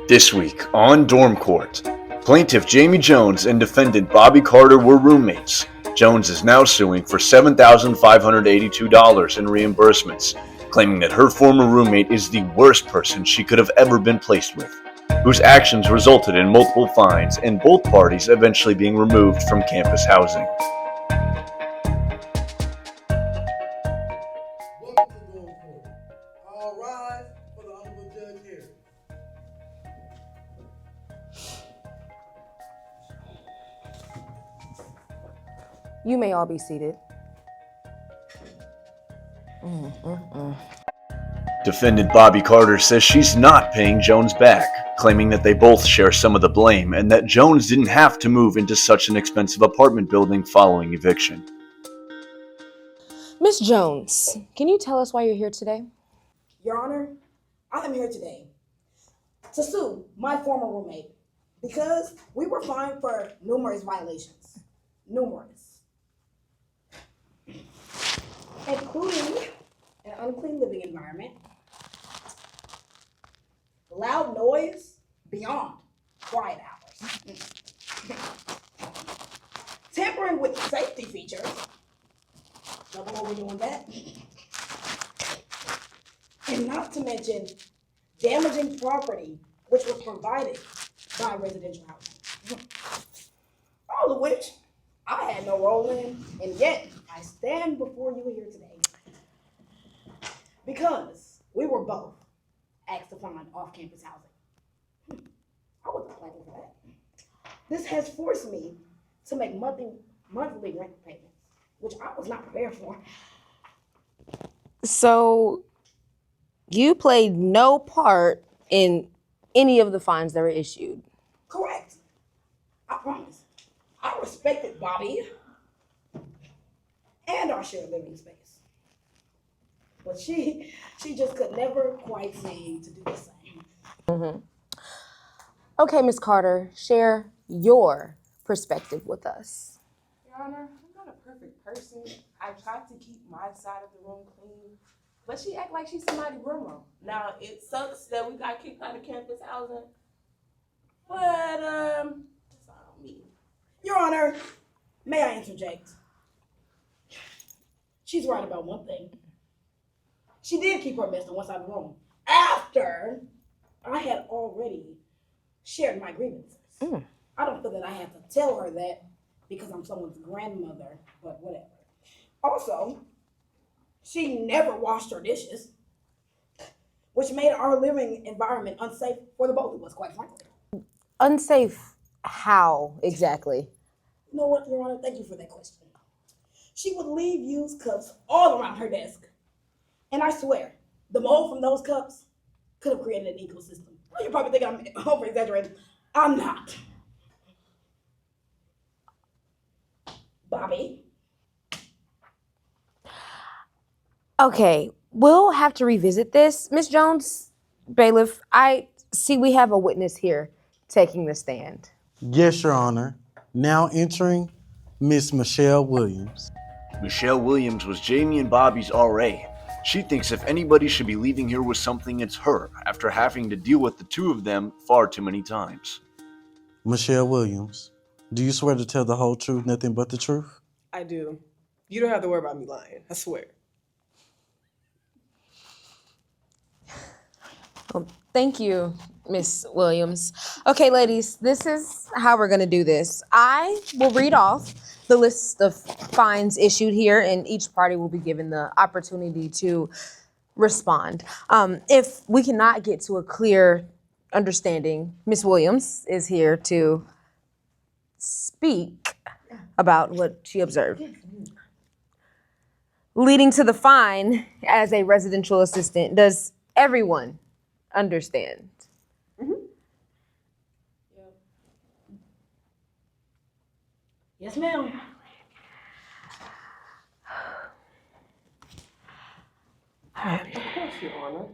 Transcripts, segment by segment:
This week on Dorm Court, plaintiff Jamie Jones and defendant Bobby Carter were roommates. Jones is now suing for $7,582 in reimbursements, claiming that her former roommate is the worst person she could have ever been placed with, whose actions resulted in multiple fines and both parties eventually being removed from campus housing. Welcome to Dorm Court. All rise for the Honorable Judge here. You may all be seated. Defendant Bobby Carter says she's not paying Jones back, claiming that they both share some of the blame and that Jones didn't have to move into such an expensive apartment building following eviction. Miss Jones, can you tell us why you're here today? Your Honor, I am here today to sue my former roommate because we were fined for numerous violations. Including an unclean living environment, loud noise beyond quiet hours, tampering with safety features, double overdoing that, and not to mention damaging property which was provided by residential housing. All of which I had no role in, and yet I stand before you here today because we were both asked to find off-campus housing. I wasn't planning for that. This has forced me to make monthly rent payments, which I was not prepared for. So, you played no part in any of the fines that were issued. Correct. I promise. I respected Bobby and our shared living space. But she just could never quite seem to do the same. Okay, Miss Carter, share your perspective with us. Your Honor, I'm not a perfect person. I tried to keep my side of the room clean, but she act like she's somebody's grandma. Now, it sucks that we got kicked out of campus housing, but it's all me. Your Honor, may I interject? She's right about one thing. She did keep her mess on one side of the room after I had already shared my grievances. I don't feel that I have to tell her that because I'm someone's grandmother, but whatever. Also, she never washed her dishes, which made our living environment unsafe for the both of us, quite frankly. Unsafe how exactly? You know what, Your Honor? Thank you for that question. She would leave used cups all around her desk. And I swear, the mold from those cups could have created an ecosystem. Well, you probably think I'm over-exaggerating. I'm not. Bobby? Okay, we'll have to revisit this. Miss Jones, bailiff, I see we have a witness here taking the stand. Yes, Your Honor. Now entering Miss Michelle Williams. Michelle Williams was Jamie and Bobby's RA. She thinks if anybody should be leaving here with something, it's her, after having to deal with the two of them far too many times. Michelle Williams, do you swear to tell the whole truth, nothing but the truth? I do. You don't have to worry about me lying. I swear. Well, thank you, Miss Williams. Okay, ladies, this is how we're gonna do this. I will read off the list of fines issued here, and each party will be given the opportunity to respond. If we cannot get to a clear understanding, Miss Williams is here to speak about what she observed. Leading to the fine as a residential assistant, does everyone understand? Yes, ma'am. Of course, Your Honor.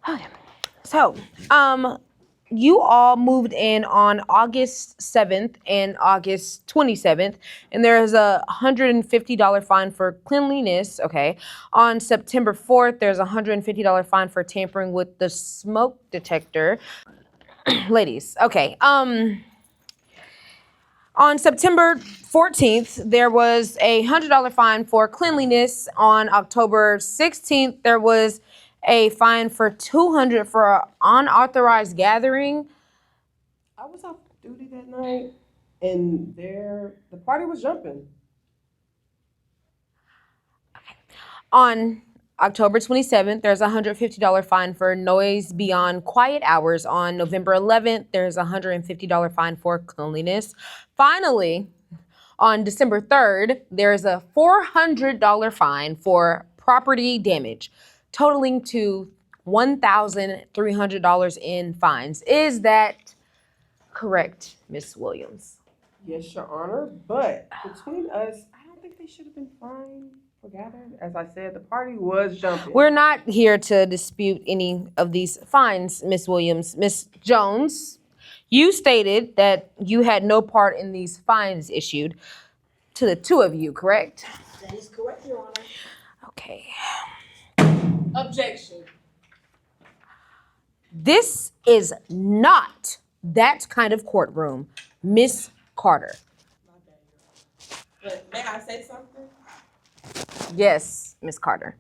Okay. So, you all moved in on August 7th and August 27th, and there's a $150 fine for cleanliness, okay? On September 4th, there's a $150 fine for tampering with the smoke detector. Ladies, okay, on September 14th, there was a $100 fine for cleanliness. On October 16th, there was a fine for $200 for an unauthorized gathering. I was off duty that night, and the party was jumping. On October 27th, there's a $150 fine for noise beyond quiet hours. On November 11th, there's a $150 fine for cleanliness. Finally, on December 3rd, there's a $400 fine for property damage, totaling to $1,300 in fines. Is that correct, Miss Williams? Yes, Your Honor, but between us, I don't think they should have been fined for gathering. As I said, the party was jumping. We're not here to dispute any of these fines, Miss Williams. Miss Jones, you stated that you had no part in these fines issued to the two of you, correct? That is correct, Your Honor. Okay. Objection. This is not that kind of courtroom, Miss Carter. But may I say something? Yes, Miss Carter.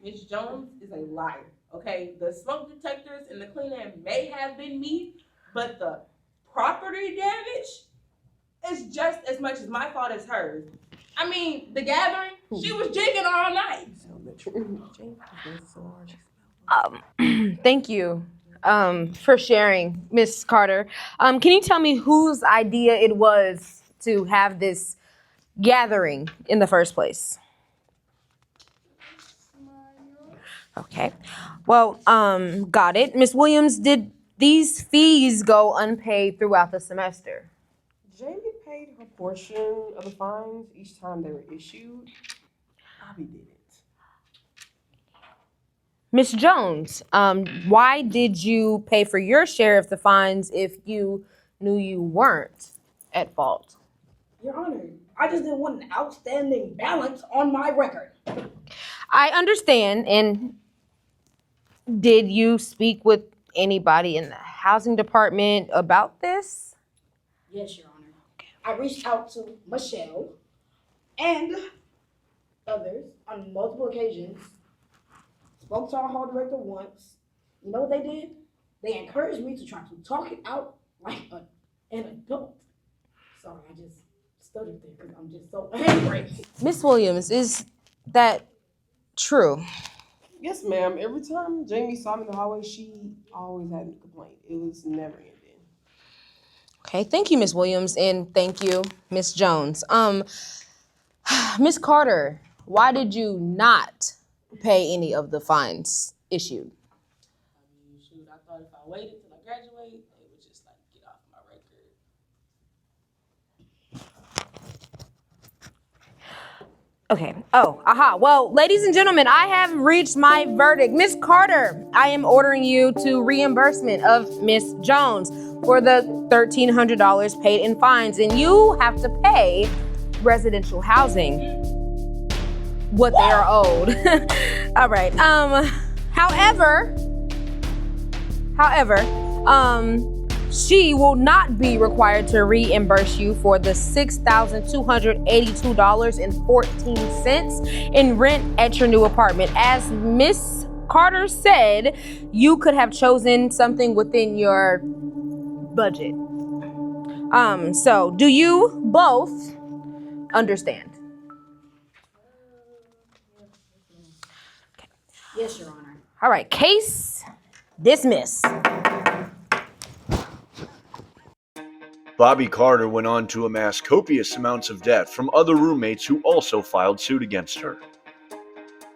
Ms. Jones is a liar, okay? The smoke detectors and the cleaner may have been me, but the property damage is just as much as my fault as hers. I mean, the gathering, she was jigging all night. Thank you for sharing, Miss Carter. Can you tell me whose idea it was to have this gathering in the first place? Okay. Well, got it. Miss Williams, did these fees go unpaid throughout the semester? Jamie paid her portion of the fines each time they were issued. Bobby didn't. Miss Jones, why did you pay for your share of the fines if you knew you weren't at fault? Your Honor, I just didn't want an outstanding balance on my record. I understand. And did you speak with anybody in the housing department about this? Yes, Your Honor. I reached out to Michelle and others on multiple occasions. Spoke to our hall director once. You know what they did? They encouraged me to try to talk it out like an adult. Sorry, I just stuttered there because I'm just so angry. Miss Williams, is that true? Yes, ma'am. Every time Jamie saw me in the hallway, she always had a complaint. It was never ending. Okay, thank you, Miss Williams, and thank you, Miss Jones. Miss Carter, why did you not pay any of the fines issued? Shoot, I thought if I waited till I graduate, they would just like get off my record. Okay. Oh, aha. Well, ladies and gentlemen, I have reached my verdict. Miss Carter, I am ordering you to reimbursement of Miss Jones for the $1,300 paid in fines, and you have to pay residential housing what they are owed. All right. However, she will not be required to reimburse you for the $6,282.14 in rent at your new apartment. As Miss Carter said, you could have chosen something within your budget. So do you both understand? Yes, Your Honor. All right, case dismissed. Bobby Carter went on to amass copious amounts of debt from other roommates who also filed suit against her.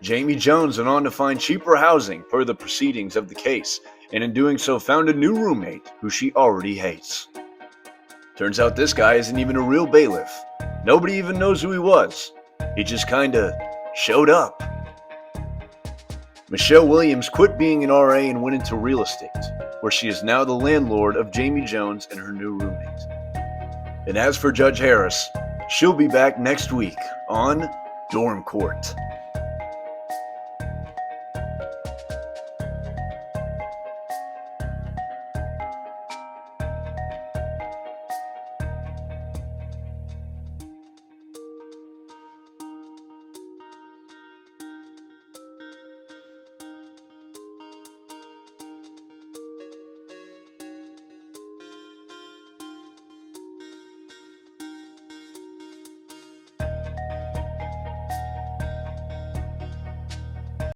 Jamie Jones went on to find cheaper housing per the proceedings of the case, and in doing so found a new roommate who she already hates. Turns out this guy isn't even a real bailiff. Nobody even knows who he was. He just kinda showed up. Michelle Williams quit being an RA and went into real estate. where she is now the landlord of Jamie Jones and her new roommate. And as for Judge Harris, she'll be back next week on Dorm Court.